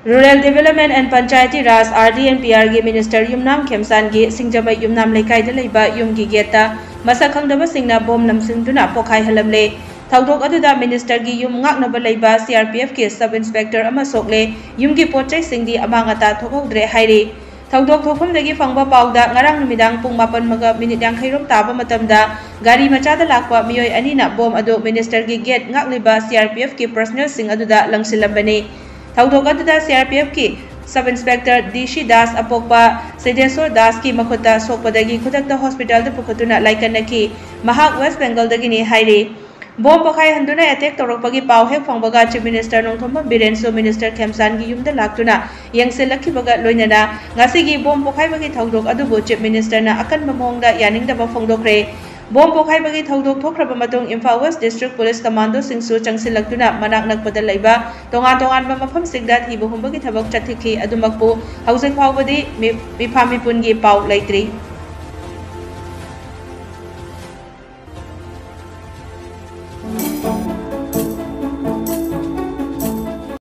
Rural Development and Panchayati Raj RDNPR gi Minister Yumnam Khemchand gi Singjaba Yumnam Lekai da leiba Yumgi geta masa khangdaba singna bom Langsinduna Pokhaihallamle Thaudok aduda Minister gi Yum ngaknaba leiba CRPF ki Sub Inspector ama Sokle Yumgi pochai singdi amangata thokodre hairi Thaudok thofamdagi fangba pauda ngarang numidang pung 4:50 yankhairom taba matamda gari machada lakpa miyoi anina bom adu Minister gi gate ngakliba CRPF ki personnel sing aduda langsilambani Thaudok aduda CRPF ki Sub Inspector DC Das apokpa Sedesor Das ki makhuta sokpadagi khudakta hospital da pukhutuna laikanaki mahak West Bengal dagi ni hairi Bom Pokhaihallamle attack torokpagi pau hek phangbaga Chief Minister Nongthomba Birenso Minister Khemchand gi yumda laktuna yangselakhibaga loinana ngasigi bom pokhaibagi thaudok adubu Chief Minister na akanba mongda yaningdaba phongdokre Bom Pokhaihallamle thaudok thokraba matung Imphal West District Police Commando singsu changsilaktuna manak nakpada leiba tongan mafam sigda thibu humbagi thabak chathikhi adumakpu haujek phawbadi mipami pungi pau laitri